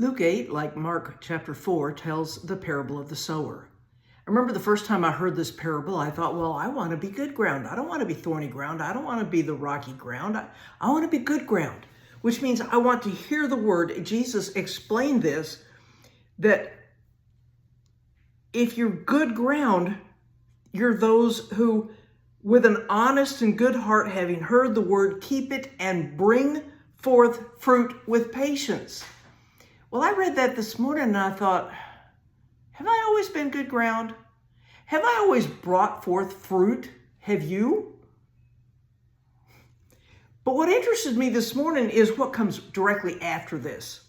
Luke 8, like Mark chapter 4, tells the parable of the sower. I remember the first time I heard this parable, I thought, well, I want to be good ground. I don't want to be thorny ground. I don't want to be the rocky ground. I want to be good ground, which means I want to hear the word. Jesus explained this, that if you're good ground, you're those who, with an honest and good heart, having heard the word, keep it and bring forth fruit with patience. Well, I read that this morning and I thought, have I always been good ground? Have I always brought forth fruit? Have you? But what interested me this morning is what comes directly after this.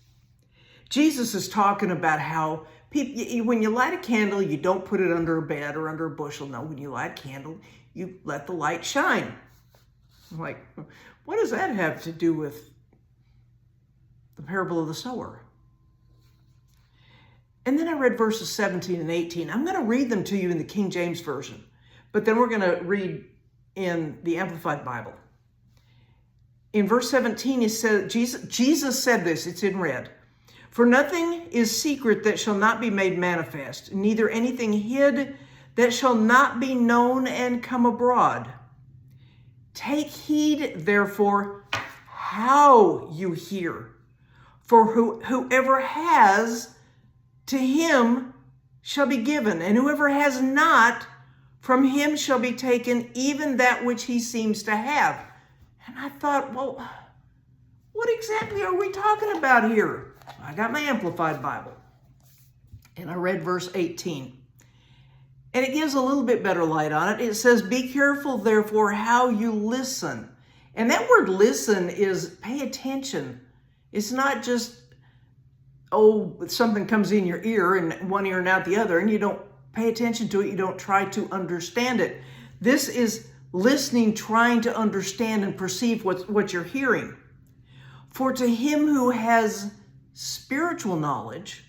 Jesus is talking about how people, when you light a candle, you don't put it under a bed or under a bushel. No, when you light a candle, you let the light shine. I'm like, what does that have to do with the parable of the sower? And then I read verses 17 and 18. I'm going to read them to you in the King James Version, but then we're going to read in the Amplified Bible. In verse 17, it says, Jesus said this, it's in red. For nothing is secret that shall not be made manifest, neither anything hid that shall not be known and come abroad. Take heed, therefore, how you hear. For whoever has, to him shall be given, and whoever has not, from him shall be taken even that which he seems to have. And I thought, well, what exactly are we talking about here? I got my Amplified Bible, and I read verse 18. And it gives a little bit better light on it. It says, be careful, therefore, how you listen. And that word listen is pay attention. It's not just, something comes in your ear and one ear and out the other, and you don't pay attention to it. You don't try to understand it. This is listening, trying to understand and perceive what you're hearing. For to him who has spiritual knowledge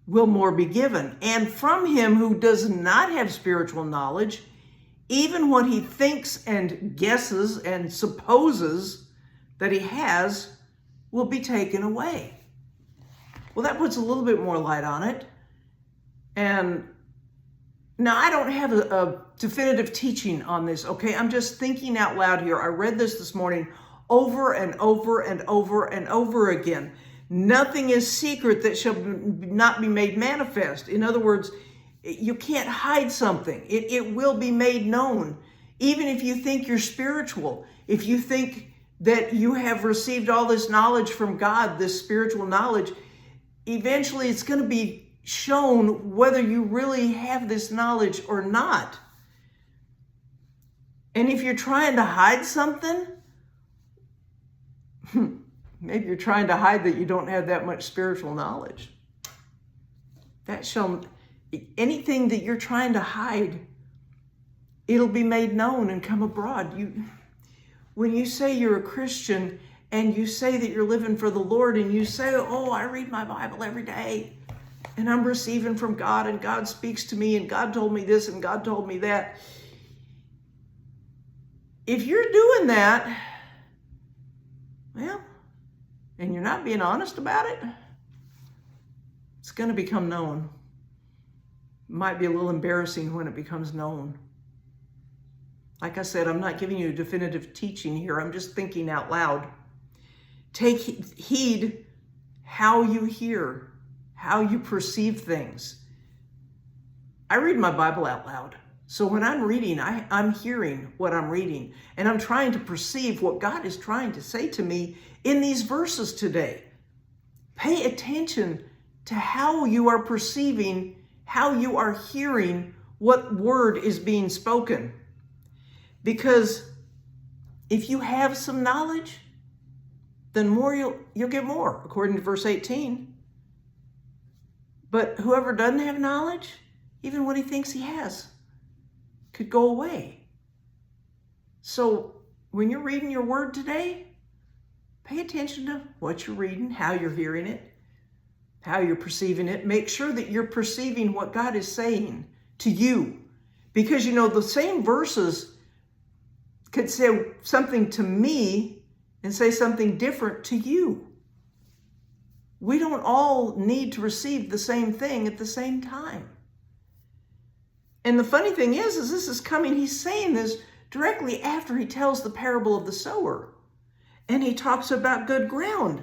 will more be given. And from him who does not have spiritual knowledge, even what he thinks and guesses and supposes that he has will be taken away. Well, that puts a little bit more light on it. And now I don't have a definitive teaching on this, okay? I'm just thinking out loud here. I read this morning over and over and over and over again. Nothing is secret that shall not be made manifest. In other words, you can't hide something. It will be made known. Even if you think you're spiritual, if you think that you have received all this knowledge from God, this spiritual knowledge, eventually it's going to be shown whether you really have this knowledge or not. And if you're trying to hide something, maybe you're trying to hide that you don't have that much spiritual knowledge. Anything that you're trying to hide, it'll be made known and come abroad. When you say you're a Christian and you say that you're living for the Lord and you say, I read my Bible every day and I'm receiving from God and God speaks to me and God told me this and God told me that. If you're doing that, well, and you're not being honest about it, it's going to become known. It might be a little embarrassing when it becomes known. Like I said, I'm not giving you a definitive teaching here. I'm just thinking out loud. Take heed how you hear, how you perceive things. I read my Bible out loud. So when I'm reading, I'm hearing what I'm reading, and I'm trying to perceive what God is trying to say to me in these verses today. Pay attention to how you are perceiving, how you are hearing what word is being spoken. Because if you have some knowledge, then more you'll get more, according to verse 18. But whoever doesn't have knowledge, even what he thinks he has, could go away. So when you're reading your word today, pay attention to what you're reading, how you're hearing it, how you're perceiving it. Make sure that you're perceiving what God is saying to you. Because, the same verses could say something to me and say something different to you. We don't all need to receive the same thing at the same time. And the funny thing is this is coming, he's saying this directly after he tells the parable of the sower. And he talks about good ground,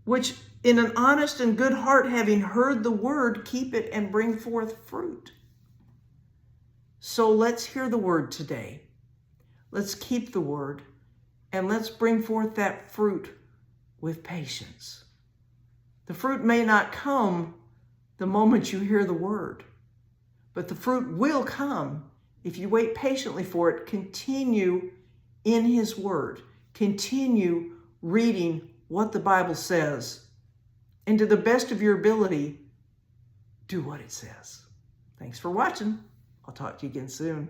which in an honest and good heart, having heard the word, keep it and bring forth fruit. So let's hear the word today. Let's keep the word, and let's bring forth that fruit with patience. The fruit may not come the moment you hear the word, but the fruit will come if you wait patiently for it. Continue in his word. Continue reading what the Bible says, and to the best of your ability, do what it says. Thanks for watching. I'll talk to you again soon.